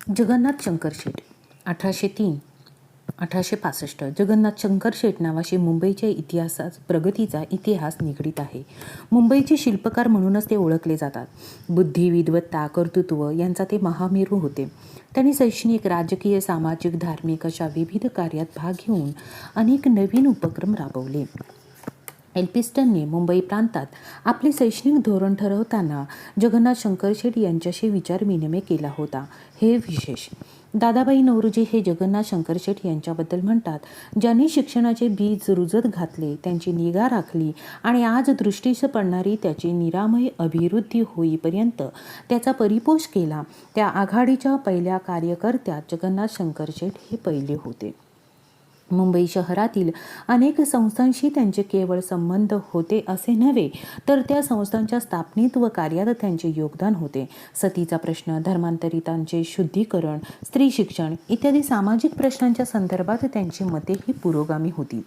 जगन्नाथ शंकर शेट 1865. जगन्नाथ शंकर शेट नावाशी मुंबईच्या प्रगतीचा इतिहास निगडीत आहे. मुंबईचे शिल्पकार म्हणूनच ते ओळखले जातात. बुद्धी, विद्वत्ता, कर्तृत्व यांचा ते महामेरू होते. त्यांनी शैक्षणिक, राजकीय, सामाजिक, धार्मिक अशा विविध कार्यात भाग घेऊन अनेक नवीन उपक्रम राबवले. एल्फिन्स्टनने मुंबई प्रांतात आपले शैक्षणिक धोरण ठरवताना जगन्नाथ शंकर शेट यांच्याशी विचारविनिमय केला होता. हे विशेष. दादाबाई नौरोजी हे जगन्नाथ शंकर शेट यांच्याबद्दल म्हणतात, ज्यांनी शिक्षणाचे बीज रुजत घातले, त्यांची निगा राखली आणि आज दृष्टीस पडणारी त्याची निरामय अभिवृद्धी होईपर्यंत त्याचा परिपोष केला, त्या आघाडीच्या पहिल्या कार्यकर्त्यात जगन्नाथ शंकर शेट हे पहिले होते. मुंबई शहरातील अनेक संस्थांशी त्यांचे केवळ संबंध होते असे नव्हे, तर त्या संस्थांच्या स्थापनेत व कार्यात त्यांचे योगदान होते. सतीचा प्रश्न, धर्मांतरितांचे शुद्धीकरण, स्त्री शिक्षण इत्यादी सामाजिक प्रश्नांच्या संदर्भात त्यांची मतेही पुरोगामी होती.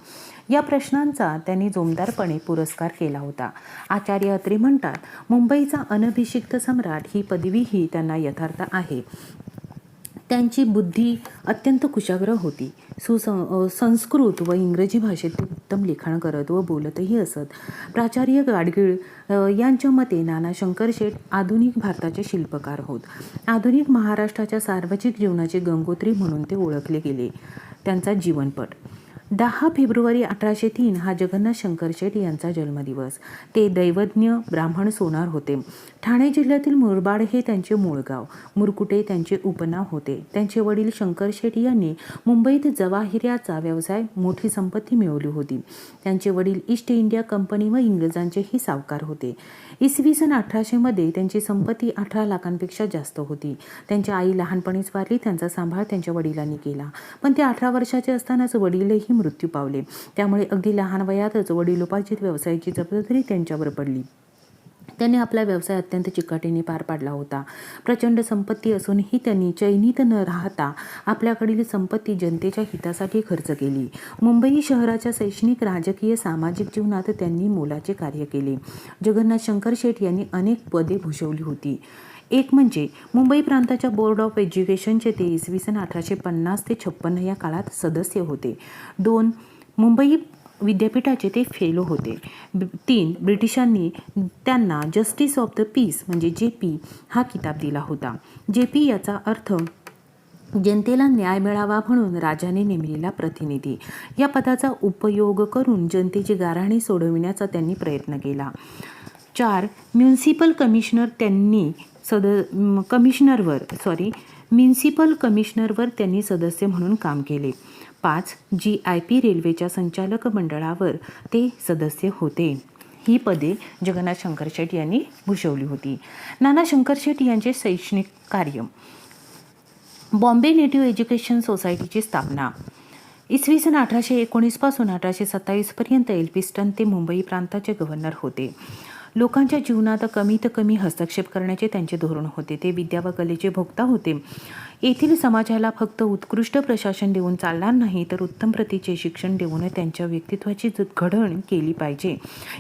या प्रश्नांचा त्यांनी जोमदारपणे पुरस्कार केला होता. आचार्य अत्रे म्हणतात, मुंबईचा अनभिषिक्त सम्राट ही पदवीही त्यांना यथार्थ आहे. त्यांची बुद्धी अत्यंत कुशाग्र होती. संस्कृत व इंग्रजी भाषेत ते उत्तम लिखाण करत व बोलतही असत. प्राचार्य गाडगीळ यांच्या मते नाना शंकर शेट आधुनिक भारताचे शिल्पकार होत. आधुनिक महाराष्ट्राच्या सार्वजनिक जीवनाचे गंगोत्री म्हणून ते ओळखले गेले. त्यांचा जीवनपट 10 फेब्रुवारी 1803 हा जगन्नाथ शंकर शेट यांचा जन्मदिवस. ते दैवज्ञ ब्राह्मण सोनार होते. ठाणे जिल्ह्यातील मुरबाड हे त्यांचे मूळ गाव. मुरकुटे त्यांचे उपनाव होते. त्यांचे वडील शंकर शेट यांनी मुंबईत जवाहिऱ्याचा व्यवसाय मोठी संपत्ती मिळवली होती. त्यांचे वडील ईस्ट इंडिया कंपनी व इंग्रजांचेही सावकार होते. इसवी सन 1800 मध्ये त्यांची संपत्ती 18 लाखांपेक्षा जास्त होती. त्यांची आई लहानपणीच वारली. त्यांचा सांभाळ त्यांच्या वडिलांनी केला, पण ते 18 वर्षाचे असतानाच वडीलही मृत्यू पावले. त्यामुळे अगदी लहान वयातच वडिलोपार्जित व्यवसायाची जबाबदारी त्यांच्यावर पडली. त्यांनी आपला व्यवसाय अत्यंत चिकाटीने पार पाडला होता. प्रचंड संपत्ती असूनही त्यांनी चैनीत न राहता आपल्याकडील संपत्ती जनतेच्या हितासाठी खर्च केली. मुंबई शहराच्या शैक्षणिक, राजकीय, सामाजिक जीवनात त्यांनी मोलाचे कार्य केले. जगन्नाथ शंकर शेट यांनी अनेक पदे भूषवली होती. एक म्हणजे मुंबई प्रांताच्या बोर्ड ऑफ एज्युकेशनचे ते इसवी सन 1850 ते 56 या काळात सदस्य होते. 2 मुंबई विद्यापीठाचे ते फेलो होते. 3 ब्रिटिशांनी त्यांना जस्टिस ऑफ द पीस म्हणजे JP हा किताब दिला होता. JP याचा अर्थ जनतेला न्याय मिळावा म्हणून राजाने नेमलेला प्रतिनिधी. या पदाचा उपयोग करून जनतेची गाऱ्हाणे सोडविण्याचा त्यांनी प्रयत्न केला. 4 म्युनिसिपल कमिशनरवर त्यांनी सदस्य म्हणून काम केले. 5 GIP रेल्वेच्या संचालक मंडळावर ते सदस्य होते. ही पदे जगन्नाथ शंकर शेट यांनी भूषवली होती. नाना शंकर शेट यांचे शैक्षणिक कार्य. बॉम्बे नेटिव्ह एज्युकेशन सोसायटीची स्थापना. इसवी सन 1819 पासून 1827 पर्यंत एल्फिन्स्टन ते मुंबई प्रांताचे गव्हर्नर होते. लोकांच्या जीवनात कमीत कमी हस्तक्षेप करण्याचे त्यांचे धोरण होते. ते विद्या व कलेचे भोक्ता होते. येथील समाजाला फक्त उत्कृष्ट प्रशासन देऊन चालणार नाही, तर उत्तम प्रतीचे शिक्षण देऊन त्यांच्या व्यक्तित्वाची घडण केली पाहिजे,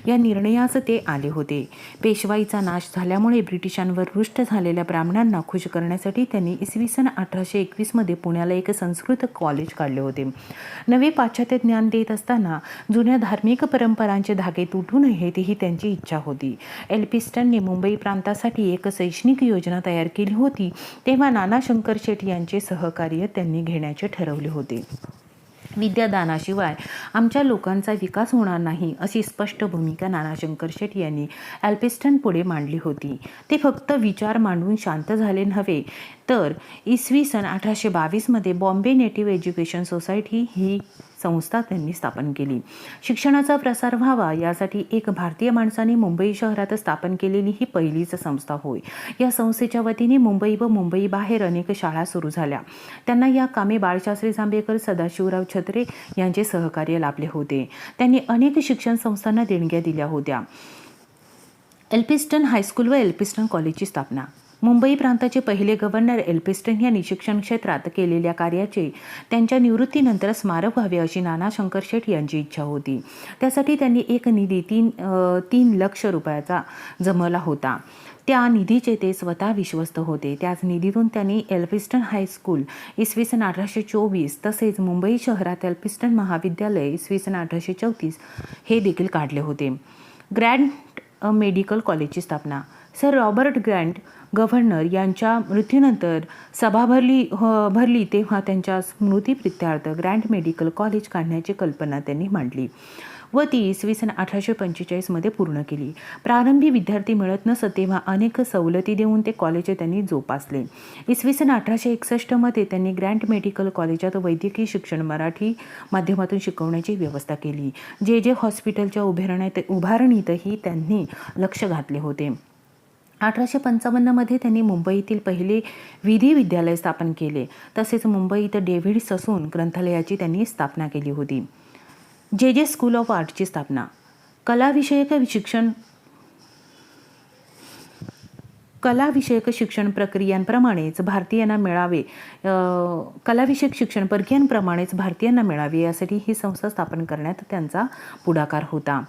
या निर्णयास ते आले होते. पेशवाईचा नाश झाल्यामुळे ब्रिटिशांवर रुष्ट झालेल्या ब्राह्मणांना खुश करण्यासाठी त्यांनी इसवी सन 1821 मध्ये पुण्याला एक संस्कृत कॉलेज काढले होते. नवे पाश्चात्य ज्ञान देत असताना जुन्या धार्मिक परंपरांचे धागे तुटू नयेत ही त्यांची इच्छा होती. एल्फिन्स्टनने मुंबई प्रांतासाठी एक शैक्षणिक योजना तयार केली होती. तेव्हा नाना शंकर शेट यांचे सहकार्य त्यांनी घेण्याचे ठरवले होते. विद्यादानाशिवाय आमच्या लोकांचा विकास होणार नाही, अशी स्पष्ट भूमिका नाना शंकर शेट यांनी एल्फिन्स्टन पुढे मांडली होती. ते फक्त विचार मांडून शांत झाले नव्हे, तर इसवी सन 1822 मध्ये बॉम्बे नेटिव्ह एज्युकेशन सोसायटी ही संस्था त्यांनी स्थापन केली. शिक्षणाचा प्रसार व्हावा यासाठी एक भारतीय माणसाने मुंबई शहरात स्थापन केलेली ही पहिलीच संस्था होय. या संस्थेच्या वतीने मुंबई व मुंबई बाहेर अनेक शाळा सुरू झाल्या. त्यांना या कामी बाळशास्त्री जांभेकर, सदाशिवराव छत्रे यांचे सहकार्य लाभले होते. त्यांनी अनेक शिक्षण संस्थांना देणग्या दिल्या होत्या. एल्फिन्स्टन हायस्कूल व एल्फिन्स्टन कॉलेजची स्थापना. मुंबई प्रांताचे पहिले गव्हर्नर एल्फिन्स्टन यांनी शिक्षण क्षेत्रात केलेल्या कार्याचे त्यांच्या निवृत्तीनंतर स्मारक व्हावे अशी नाना शंकर शेट यांची इच्छा होती. त्यासाठी त्यांनी एक निधी 3 लाख रुपयाचा जमवला होता. त्या निधीचे ते स्वतः विश्वस्त होते. त्याच निधीतून त्यांनी एल्फिस्टन हायस्कूल इसवी सन 1824 तसेच मुंबई शहरात एल्फिस्टन महाविद्यालय इसवी सन 1834 हे देखील काढले होते. ग्रँट मेडिकल कॉलेजची स्थापना. सर रॉबर्ट ग्रँट गव्हर्नर यांच्या मृत्यूनंतर सभा भरली तेव्हा त्यांच्या स्मृतिप्रित्यर्थ ग्रँट मेडिकल कॉलेज काढण्याची कल्पना त्यांनी मांडली व ती इसवी सन 1845 पूर्ण केली. प्रारंभी विद्यार्थी मिळत नसत तेव्हा अनेक सवलती देऊन ते कॉलेज त्यांनी जोपासले. इसवी सन 1861 त्यांनी ग्रँट मेडिकल कॉलेजात वैद्यकीय शिक्षण मराठी माध्यमातून शिकवण्याची व्यवस्था केली. जे हॉस्पिटलच्या उभारणीतही त्यांनी लक्ष घातले होते. 1855 त्यांनी मुंबईतील पहिले विधी विद्यालय स्थापन केले. तसेच मुंबईत डेव्हिड ससून ग्रंथालयाची त्यांनी स्थापना केली होती. जे स्कूल ऑफ आर्टची स्थापना. कलाविषयक शिक्षण प्रक्रियांप्रमाणेच भारतीयांना मिळावे यासाठी ही संस्था स्थापन करण्यात त्यांचा पुढाकार होता.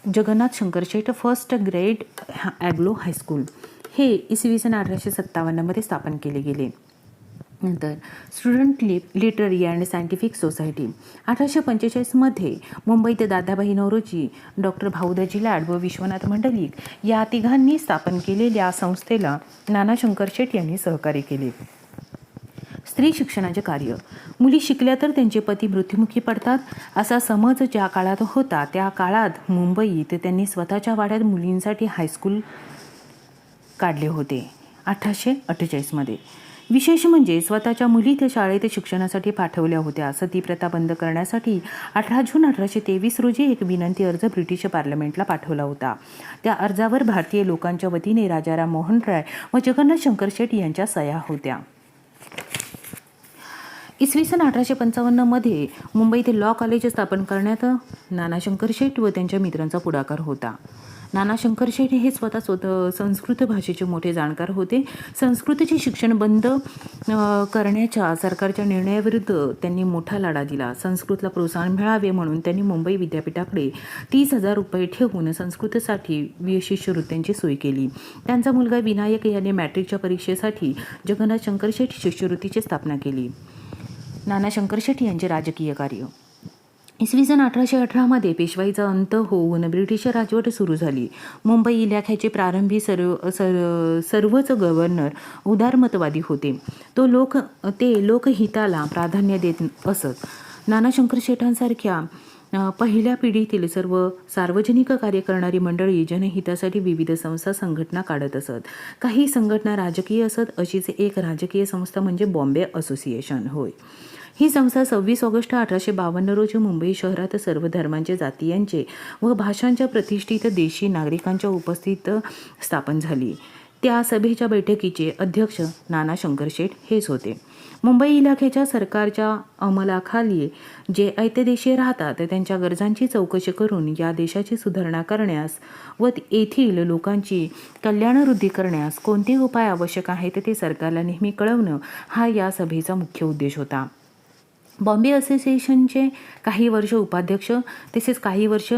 जगन्नाथ शंकर शेठ फर्स्ट ग्रेड ॲग्लो हायस्कूल हे इसवी सन 1857 स्थापन केले गेले. नंतर student literary and scientific society. 1845 मुंबईत दादाभाई नौरोजी, डॉक्टर भाऊदाजी लाड व विश्वनाथ मंडलिक या तिघांनी स्थापन केलेल्या संस्थेला नाना शंकर शेठ यांनी सहकार्य केले. स्त्री शिक्षणाचे कार्य. मुली शिकल्या तर त्यांचे पती मृत्युमुखी पडतात असा समज ज्या काळात होता त्या काळात मुंबईत त्यांनी स्वतःच्या वाड्यात मुलींसाठी हायस्कूल काढले होते 1848. विशेष म्हणजे स्वतःच्या मुली त्या शाळेत शिक्षणासाठी पाठवल्या होत्या. सती प्रथा बंद करण्यासाठी 18 जून 1823 रोजी एक विनंती अर्ज ब्रिटिश पार्लमेंटला पाठवला होता. त्या अर्जावर भारतीय लोकांच्या वतीने राजाराम मोहन राय व जगन्नाथ शंकर शेठ यांच्या सह्या होत्या. इसवी सन 1855 मुंबईत लॉ कॉलेज स्थापन करण्यात नाना शंकर शेठ व त्यांच्या मित्रांचा पुढाकार होता. नाना शंकर शेठ हे स्वतः संस्कृत भाषेचे मोठे जाणकार होते. संस्कृतचे शिक्षण बंद करण्याच्या सरकारच्या निर्णयाविरुद्ध त्यांनी मोठा लढा दिला. संस्कृतला प्रोत्साहन मिळावे म्हणून त्यांनी मुंबई विद्यापीठाकडे 30,000 रुपये ठेवून संस्कृतसाठी शिष्यवृत्त्यांची सोय केली. त्यांचा मुलगा विनायक याने मॅट्रिकच्या परीक्षेसाठी जगन्नाथ शंकर शेठ शिष्यवृत्तीची स्थापना केली. नाना शंकर शेठ यांचे राजकीय कार्य. इसवी सन 1818 पेशवाईचा अंत होऊन ब्रिटिश राजवट सुरू झाली. मुंबई इलाख्याचे प्रारंभी सर्वच गव्हर्नर उदारमतवादी होते. ते लोकहिताला प्राधान्य देत असत. नाना शंकर शेठांसारख्या पहिल्या पिढीतील सर्व सार्वजनिक कार्य करणारी मंडळी जनहितासाठी विविध संस्था संघटना काढत असत. काही संघटना राजकीय असत. अशीच एक राजकीय संस्था म्हणजे बॉम्बे असोसिएशन होय. ही संस्था 26 ऑगस्ट 1852 रोजी मुंबई शहरात सर्व धर्मांचे, जातीयांचे व भाषांच्या प्रतिष्ठित देशी नागरिकांच्या उपस्थित स्थापन झाली. त्या सभेच्या बैठकीचे अध्यक्ष नाना शंकर शेठ हेच होते. मुंबई इलाख्याच्या सरकारच्या अंमलाखाली जे ऐत्य राहतात त्यांच्या गरजांची चौकशी करून या देशाची सुधारणा करण्यास व येथील लोकांची कल्याणवृद्धी करण्यास कोणते उपाय आवश्यक आहेत ते सरकारला नेहमी कळवणं हा या सभेचा मुख्य उद्देश होता. बॉम्बे असोसिएशनचे काही वर्ष उपाध्यक्ष तसेच काही वर्ष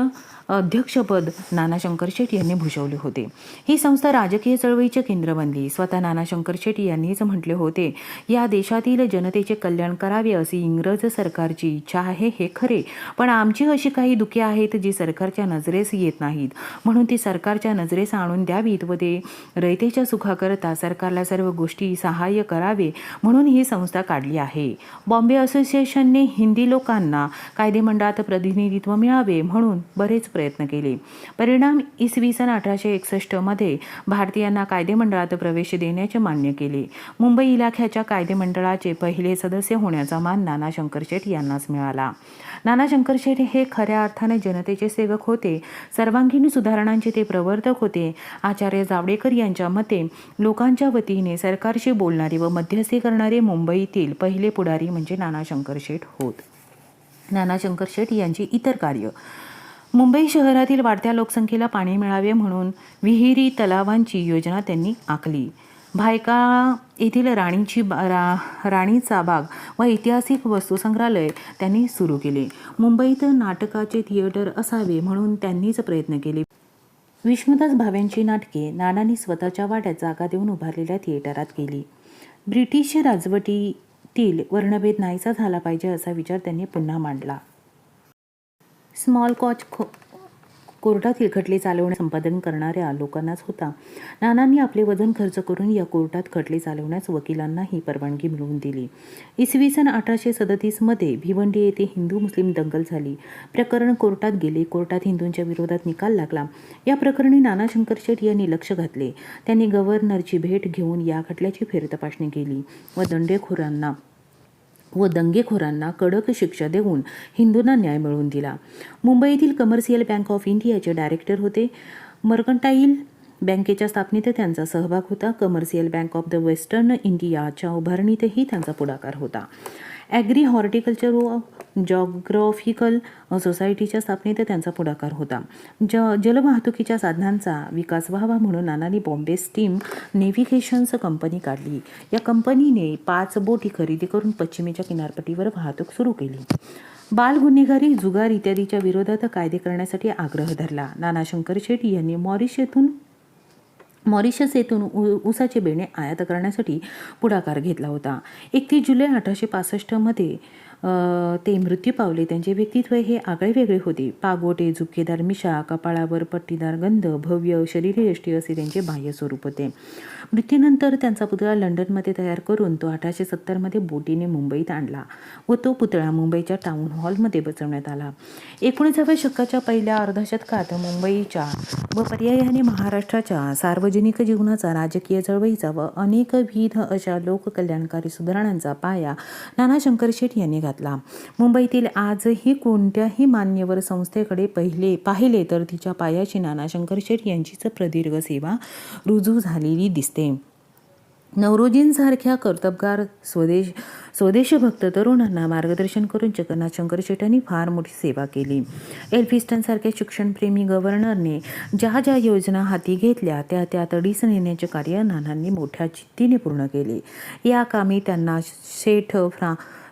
अध्यक्षपद नाना शंकर शेठ यांनी भूषवले होते. ही संस्था राजकीय चळवळीचे केंद्र बनली. स्वतः नाना शंकर शेठ यांनीच म्हटले होते, या देशातील जनतेचे कल्याण करावे अशी इंग्रज सरकारची इच्छा आहे हे खरे, पण आमची अशी काही दुःखे आहेत जी सरकारच्या नजरेस येत नाहीत, म्हणून ती सरकारच्या नजरेस आणून द्यावीत व ते रयतेच्या सुखाकरता सरकारला सर्व गोष्टी सहाय्य करावे म्हणून ही संस्था काढली आहे. बॉम्बे असोसिएशनने हिंदी लोकांना कायदेमंडळात प्रतिनिधित्व मिळावे म्हणून बरेच प्रयत्न केले. परिणाम इसवी सन 1861 भारतीयांना कायदेमंडळात प्रवेश देण्याचे मान्य केले. मुंबई इलाख्याच्या कायदेमंडळाचे पहिले सदस्य होण्याचा मान नाना शंकर शेठ यांनाच मिळाला. नाना शंकर शेठ हे खऱ्या अर्थाने जनतेचे सेवक होते. सर्वांगीण सुधारणांचे ते प्रवर्तक होते. आचार्य जावडेकर यांच्या मते लोकांच्या वतीने सरकारशी बोलणारे व मध्यस्थी करणारे मुंबईतील पहिले पुढारी म्हणजे नाना शंकर शेठ होत. नाना शंकर शेठ यांची इतर कार्य. मुंबई शहरातील वाढत्या लोकसंख्येला पाणी मिळावे म्हणून विहिरी तलावांची योजना त्यांनी आखली. भायखळा येथील राणीचा बाग व ऐतिहासिक वस्तुसंग्रहालय त्यांनी सुरू केले. मुंबईत नाटकाचे थिएटर असावे म्हणून त्यांनीच प्रयत्न केले. विष्णुदास भावेंची नाटके नानांनी स्वतःच्या वाड्यात जागा देऊन उभारलेल्या थिएटरात केली. ब्रिटिश राजवटीतील वर्णभेद नाहीसा झाला पाहिजे असा विचार त्यांनी पुन्हा मांडला. स्मॉल कॉच कोर्टातील खटले चालवणे संपादन करणाऱ्या लोकांनाच होता. नानांनी आपले वजन खर्च करून या कोर्टात खटले चालवण्यास वकिलांनाही परवानगी मिळवून दिली. इसवी सन 1837 मध्ये भिवंडी येथे हिंदू मुस्लिम दंगल झाली. प्रकरण कोर्टात गेले. कोर्टात हिंदूंच्या विरोधात निकाल लागला. या प्रकरणी नाना शंकरशेठ यांनी लक्ष घातले. त्यांनी गव्हर्नरची भेट घेऊन या खटल्याची फेरतपासणी केली व दंगेखोरांना कडक शिक्षा देऊन हिंदूंना न्याय मिळवून दिला. मुंबईतील कमर्शियल बँक ऑफ इंडियाचे डायरेक्टर होते. मर्कंटाईल बँकेच्या स्थापनेत त्यांचा सहभाग होता. Commercial bank of the western इंडियाच्या उभारणीतही त्यांचा पुढाकार होता. ॲग्री हॉर्टिकल्चर व जॉग्रॉफिकल सोसायटीच्या स्थापनेत त्यांचा पुढाकार होता. जलवाहतुकीच्या साधनांचा विकास व्हावा म्हणून नानांनी बॉम्बे स्टीम नेव्हिगेशन्स कंपनी काढली. या कंपनीने 5 बोटी खरेदी करून पश्चिमेच्या किनारपट्टीवर वाहतूक सुरू केली. बाल गुन्हेगारी, जुगार इत्यादीच्या विरोधात कायदे करण्यासाठी आग्रह धरला. नाना शंकरशेठ यांनी मॉरिशस येथून ऊसाचे बेणे आयात करण्यासाठी पुढाकार घेतला होता. 31 जुलै 1865 मध्ये ते मृत्यू पावले. त्यांचे व्यक्तित्व हे आगळेवेगळे होते. पागोटे, झुपकेदार मिशा, कपाळावर पट्टीदार गंध, भव्य शरीरयष्टी असे त्यांचे बाह्य स्वरूप होते. मृत्यूनंतर त्यांचा पुतळा लंडनमध्ये तयार करून तो 1870 मध्ये बोटीने मुंबईत आणला व तो पुतळा मुंबईच्या टाउन हॉलमध्ये बसवण्यात आला. 19व्या शतकाच्या पहिल्या अर्धशतकात मुंबईच्या व पर्यायाने महाराष्ट्राच्या सार्वजनिक जीवनाचा, राजकीय चळवळीचा व अनेकविध अशा लोककल्याणकारी सुधारणांचा पाया नाना शंकरशेठ यांनी घातला. मुंबईतील आजही कोणत्याही मान्यवर संस्थेकडे पाहिले तर तिच्या पायाशी नाना शंकरशेठ यांचीच प्रदीर्घ सेवा रुजू झालेली दिसते. नवरोजींसारख्या कर्तबगार स्वदेशभक्त तरुणांना मार्गदर्शन करून जगन्नाथ शंकरशेठांनी फार मोठी सेवा केली. एल्फिन्स्टनसारख्या शिक्षणप्रेमी गव्हर्नरने ज्या ज्या योजना हाती घेतल्या त्या तडीस नेण्याचे कार्य नानांनी मोठ्या जिद्दीने पूर्ण केले. या कामी त्यांना शेठ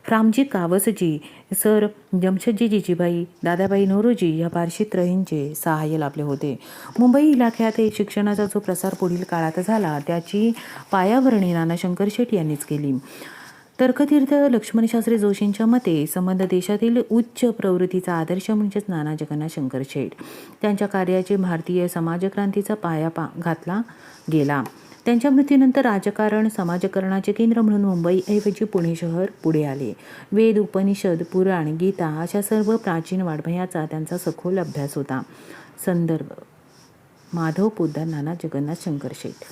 फ्रामजी कावसजी, सर जमशेदजी जिजीबाई, दादाबाई नौरोजी या पारशीत्रयींचे सहाय्य लाभले होते. मुंबई इलाख्यात शिक्षणाचा जो प्रसार पुढील काळात झाला त्याची पायाभरणी नाना शंकरशेठ यांनीच केली. तर्कतीर्थ लक्ष्मणशास्त्री जोशींच्या मते संबंध देशातील उच्च प्रवृत्तीचा आदर्श म्हणजेच नाना जगन्नाथ शंकरशेठ. त्यांच्या कार्याचे भारतीय समाजक्रांतीचा पाया घातला गेला. त्यांच्या मृत्यूनंतर राजकारण समाजकारणाचे केंद्र म्हणून मुंबईऐवजी पुणे शहर पुढे आले. वेद, उपनिषद, पुराण, गीता अशा सर्व प्राचीन वाङ्मयाचा त्यांचा सखोल अभ्यास होता. संदर्भ: माधव पोद्दार, नाना जगन्नाथ शंकरशेठ.